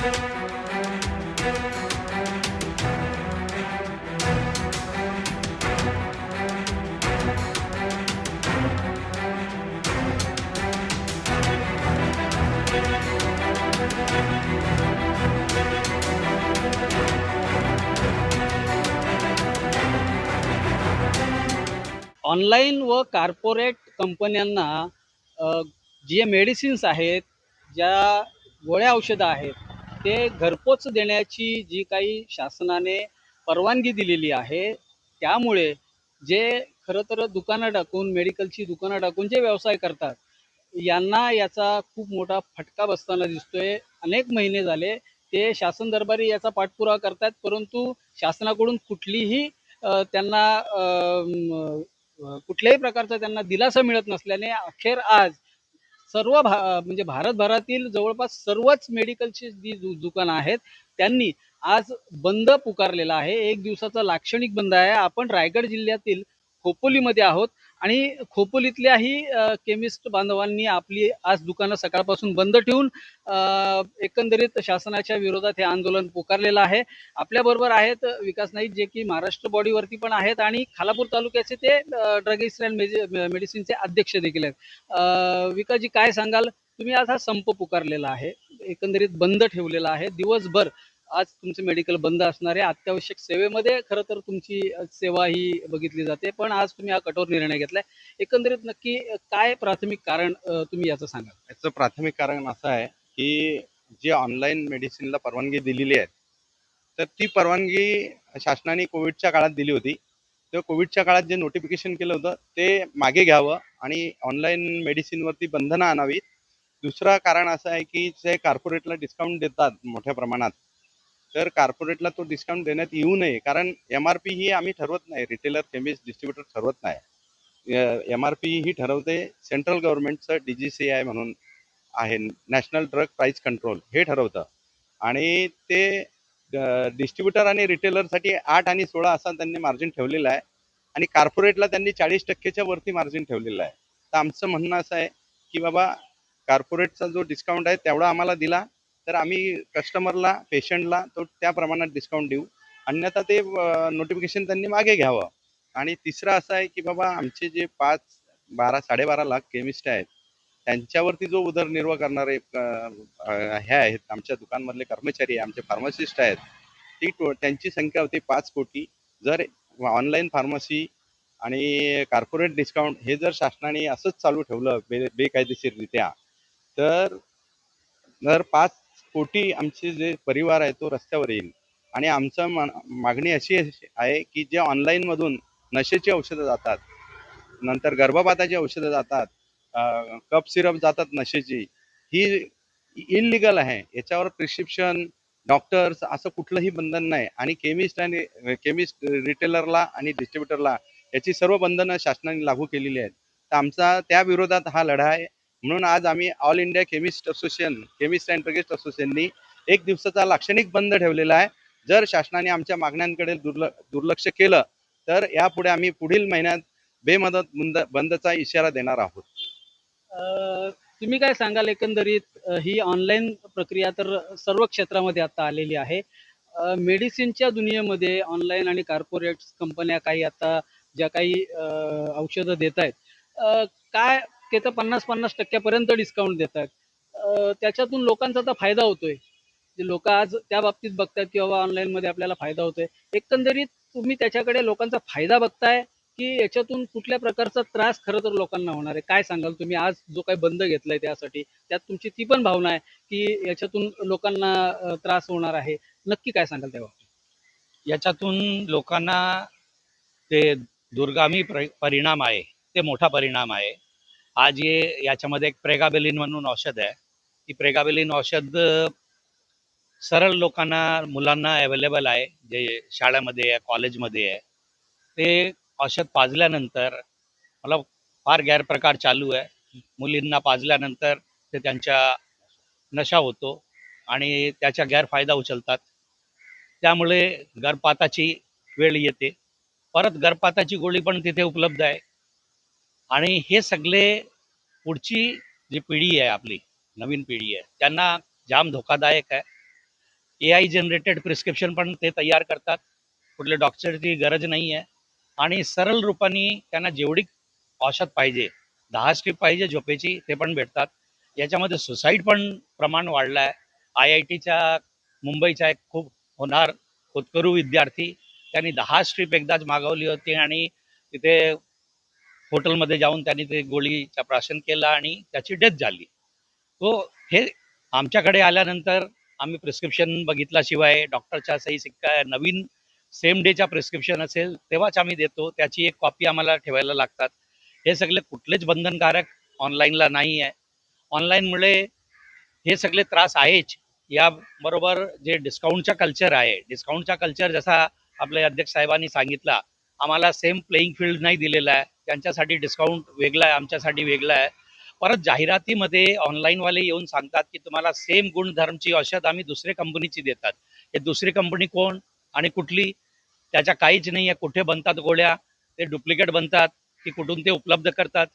Online व corporate कंपन्यांना जे मेडिसिन्स आहेत, ज्या गोळ्या औषधं आहेत, ते घरपोच देण्याची जी काही शासनाने परवानगी दिलेली आहे, त्यामुळे जे खरं तर दुकानं टाकून, मेडिकलची दुकानं टाकून जे व्यवसाय करतात, यांना याचा खूप मोठा फटका बसताना दिसतोय. अनेक महिने झाले ते शासन दरबारी याचा पाठपुरावा करतात, परंतु शासनाकडून कुठलीही त्यांना कुठल्याही प्रकारचा त्यांना दिलासा मिळत नसल्याने अखेर आज म्हणजे भारतभरातील जवळपास सर्वच मेडिकलची जी दुकानं आहेत, त्यांनी आज बंद पुकारलेला आहे. एक दिवसाचा लाक्षणिक बंद आहे. आपण रायगड जिल्ह्यातील खोपोलीमध्ये आहोत आणि खोपोलीतल्याही केमिस्ट बांधवांनी आपली आज दुकानं सकाळपासून बंद ठेवून एकंदरीत शासनाच्या विरोधात हे आंदोलन पुकारलेलं आहे. आपल्याबरोबर आहेत विकास नाईक, जे की महाराष्ट्र बॉडीवरती पण आहेत आणि खालापूर तालुक्याचे ते ड्रगिस्ट अँड मेडिसिनचे अध्यक्ष देखील आहेत. विकासजी, काय सांगाल? तुम्ही आज हा संप पुकारलेला आहे, एकंदरीत बंद ठेवलेला आहे दिवसभर. आज तुमचं मेडिकल बंद असणार आहे. अत्यावश्यक सेवेमध्ये खरं तर तुमची सेवा ही बघितली जाते, पण आज तुम्ही हा कठोर निर्णय घेतलाय. एकंदरीत नक्की काय प्राथमिक कारण तुम्ही याचं सांगाल? याचं प्राथमिक कारण असं आहे की जे ऑनलाईन मेडिसिनला परवानगी दिलेली आहे, तर ती परवानगी शासनाने कोविडच्या काळात दिली होती. तेव्हा कोविडच्या काळात जे नोटिफिकेशन केलं होतं ते मागे घ्यावं आणि ऑनलाईन मेडिसिनवरती बंधनं आणावीत. दुसरं कारण असं आहे की जे कॉर्पोरेटला डिस्काउंट देतात मोठ्या प्रमाणात, तर कॉर्पोरेटला तो डिस्काउंट देण्यात येऊ नये. कारण MRP ही आम्ही ठरवत नाही, रिटेलर, केमिस्ट, डिस्ट्रीब्युटर ठरवत नाही. MRP ही ठरवते सेंट्रल गव्हर्नमेंटचं DGCI म्हणून आहे, नॅशनल ड्रग प्राईस कंट्रोल, हे ठरवतं. आणि ते डिस्ट्रीब्युटर आणि रिटेलरसाठी 8 आणि 16 असा त्यांनी मार्जिन ठेवलेला आहे आणि कॉर्पोरेटला त्यांनी 40%च्या वरती मार्जिन ठेवलेलं आहे. तर आमचं म्हणणं असं आहे की बाबा, कॉर्पोरेटचा जो डिस्काउंट आहे तेवढा आम्हाला दिला तर आम्ही कस्टमरला, पेशंटला तो त्या प्रमाणात डिस्काउंट देऊ, अन्यथा ते नोटिफिकेशन त्यांनी मागे घ्यावं. आणि तिसरं असं आहे की बाबा, आमचे जे 12-12.5 लाख केमिस्ट आहेत, त्यांच्यावरती जो उदरनिर्वाह करणारे हे आहेत, आमच्या दुकानमधले कर्मचारी आहे, आमचे फार्मासिस्ट आहेत, त्यांची संख्या होती 5 कोटी. जर ऑनलाईन फार्मसी आणि कॉर्पोरेट डिस्काउंट हे जर शासनाने असंच चालू ठेवलं बेकायदेशीररित्या, तर 5 कोटी आमचे जे परिवार आहे तो रस्त्यावर येईल. आणि आमचं मागणी अशी आहे की जे ऑनलाईनमधून नशेची औषधं जातात, नंतर गर्भपाताची औषधं जातात, कप सिरप जातात नशेची, ही इलिगल आहे. याच्यावर प्रिस्क्रिप्शन, डॉक्टर्स असं कुठलंही बंधन नाही. आणि केमिस्ट रिटेलरला आणि डिस्ट्रीब्युटरला याची सर्व बंधनं शासनाने लागू केलेली आहेत. तर आमचा त्या विरोधात हा लढा आहे. म्हणून आज आम्ही All India Chemist and Druggist असोसिएशननी एक दिवसाचा लाक्षणिक बंद ठेवलेला आहे. जर शासनाने आमच्या मागण्यांकडे दुर्लक्ष केलं तर यापुढे आम्ही पुढील महिन्यात बेमुदत बंदचा इशारा देणार आहोत. तुम्ही काय सांगाल? एकंदरीत ही ऑनलाईन प्रक्रिया तर सर्व क्षेत्रामध्ये आता आलेली आहे. मेडिसिनच्या दुनियेमध्ये ऑनलाईन आणि कॉर्पोरेट कंपन्या काही आता ज्या काही औषधं देत आहेत, काय ते तर 50-50% डिस्काउंट देत आहेत. त्याच्यातून लोकांचा तर फायदा होतोय. जे लोक आज त्या बाबतीत बघतात की बाबा ऑनलाईनमध्ये आपल्याला फायदा होतोय. एकंदरीत तुम्ही त्याच्याकडे लोकांचा फायदा बघताय की याच्यातून कुठल्या प्रकारचा त्रास खरं तर लोकांना होणार आहे? काय सांगाल तुम्ही? आज जो काही बंद घेतलाय त्यासाठी, त्यात तुमची ती पण भावना आहे की याच्यातून लोकांना त्रास होणार आहे. नक्की काय सांगाल तेव्हा? याच्यातून लोकांना ते दुर्गामी परिणाम आहे, ते मोठा परिणाम आहे. आज याच्यामध्ये एक प्रेगाबेलिन म्हणून औषध आहे. ती प्रेगाबेलिन औषध सरळ लोकांना, मुलांना अवेलेबल आहे, जे शाळेमध्ये आहे, कॉलेजमध्ये आहे. ते औषध पाजल्यानंतर मला फार गैरप्रकार चालू आहे. मुलींना पाजल्यानंतर ते त्यांच्या नशा होतो आणि त्याचा गैरफायदा उचलतात. त्यामुळे गर्भपाताची वेळ येते. परत गर्भपाताची गोळी पण तिथे उपलब्ध आहे. आणि हे सगळे पुढची जी पिढी आहे, आपली नवीन पिढी आहे, त्यांना जाम धोकादायक आहे. AI जनरेटेड प्रिस्क्रिप्शन पण ते तयार करतात. कुठल्या डॉक्टरची गरज नाही आहे आणि सरळ रूपाने त्यांना जेवढी औषध पाहिजे, 10 स्ट्रीप पाहिजे झोपेची, ते पण भेटतात. याच्यामध्ये सुसाईड पण प्रमाण वाढलं आहे. IITच्या मुंबईचा एक खूप होणार होतकरू विद्यार्थी, त्यांनी 10 स्ट्रीप एकदाच मागवली होती आणि तिथे हॉटेलमध्ये जाऊन त्यांनी ते गोळीचं प्राशन केलं आणि त्याची डेथ झाली. तो हे आमच्याकडे आल्यानंतर आम्ही प्रिस्क्रिप्शन बघितल्याशिवाय डॉक्टरच्या सही शिक्का नवीन सेम डेच्या प्रिस्क्रिप्शन असेल तेव्हाच आम्ही देतो. त्याची एक कॉपी आम्हाला ठेवायला लागतात. हे सगळे कुठलेच बंधनकारक ऑनलाईनला नाही आहे. ऑनलाईनमुळे हे सगळे त्रास आहेच. याबरोबर जे डिस्काउंटचा कल्चर आहे, डिस्काउंटचा कल्चर जसा आपले अध्यक्ष साहेबांनी सांगितला, आम्हाला सेम प्लेइंग फील्ड नाही दिलेला आहे. त्यांच्यासाठी डिस्काउंट वेगळा आहे, आमच्यासाठी वेगळा आहे. परत जाहिरातीमध्ये ऑनलाईनवाले येऊन सांगतात की तुम्हाला सेम गुणधर्मची औषध आम्ही दुसऱ्या कंपनीची देतात. हे दुसरी कंपनी कोण आणि कुठली, त्याच्या काहीच नाही आहे. कुठे बनतात गोळ्या, ते डुप्लिकेट बनतात की कुठून ते उपलब्ध करतात.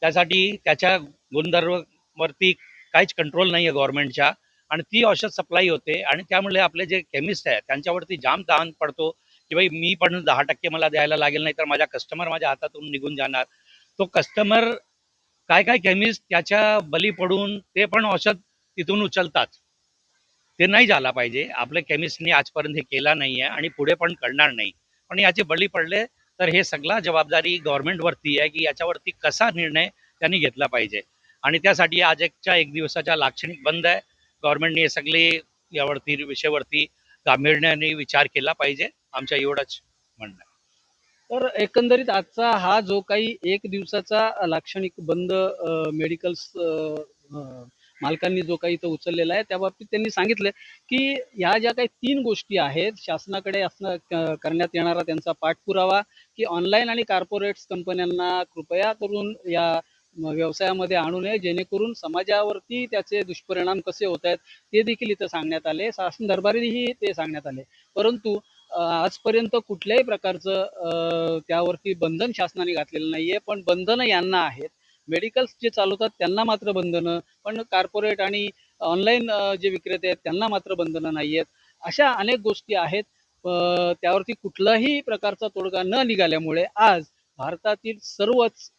त्यासाठी त्याच्या गुणधर्मावरती काहीच कंट्रोल नाही आहे गव्हर्नमेंटच्या आणि ती औषध सप्लाय होते आणि त्यामुळे आपले जे केमिस्ट आहे त्यांच्यावरती जाम ताण पडतो की भाई मी पण 10% मला द्यायला लागेल, नाही तर माझा कस्टमर माझ्या हातातून निघून जाणार. तो कस्टमर काय काय केमिस्ट त्याच्या बली पडून ते पण औषध तिथून उचलतात. ते नाही झाला पाहिजे. आपल्या केमिस्टनी आजपर्यंत हे केला नाही आहे आणि पुढे पण करणार नाही. पण याचे बळी पडले तर हे सगळा जबाबदारी गव्हर्नमेंटवरती आहे की याच्यावरती कसा निर्णय त्यांनी घेतला पाहिजे आणि त्यासाठी आजच्या एक दिवसाच्या लाक्षणिक बंद आहे. गव्हर्नमेंटने हे सगळे यावरती विषयावरती गांभीर्याने विचार केला पाहिजे. आमच्या एवढंच म्हणणं आहे. तर एकंदरीत आजचा हा जो काही एक दिवसाचा लाक्षणिक बंद मेडिकल्स मालकांनी जो काही तो उचललेला आहे, त्या बाबतीत त्यांनी सांगितलं की ह्या ज्या काही 3 गोष्टी आहेत, शासनाकडे करण्यात येणारा त्यांचा पाठपुरावा की ऑनलाईन आणि कॉर्पोरेट्स कंपन्यांना कृपया करून या व्यवसायामध्ये आणू नये, जेणेकरून समाजावरती त्याचे दुष्परिणाम कसे होत आहेत ते देखील इथं सांगण्यात आले. शासन दरबारीही ते सांगण्यात आले. परंतु आजपर्यंत कुठल्याही प्रकारचं त्यावरती बंधन शासनाने घातलेलं नाहीये. पण बंधनं यांना आहेत. मेडिकल्स जे चालवतात त्यांना मात्र बंधनं, पण कॉर्पोरेट आणि ऑनलाईन जे विक्रेते आहेत त्यांना मात्र बंधनं नाहीयेत. अशा अनेक गोष्टी आहेत. त्यावरती कुठलाही प्रकारचा तोडगा न निघाल्यामुळे आज भारतातील सर्वच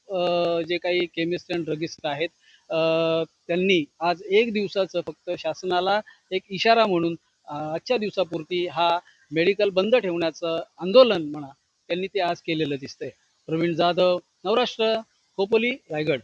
जे काही केमिस्ट अँड ड्रगिस्ट आहेत त्यांनी आज एक दिवसाचं फक्त शासनाला एक इशारा म्हणून आजच्या दिवसापुरती हा मेडिकल बंद ठेवण्याचं आंदोलन म्हणा त्यांनी ते आज केलेलं दिसतंय. प्रवीण जाधव, नवराष्ट्र, खोपोली, रायगड.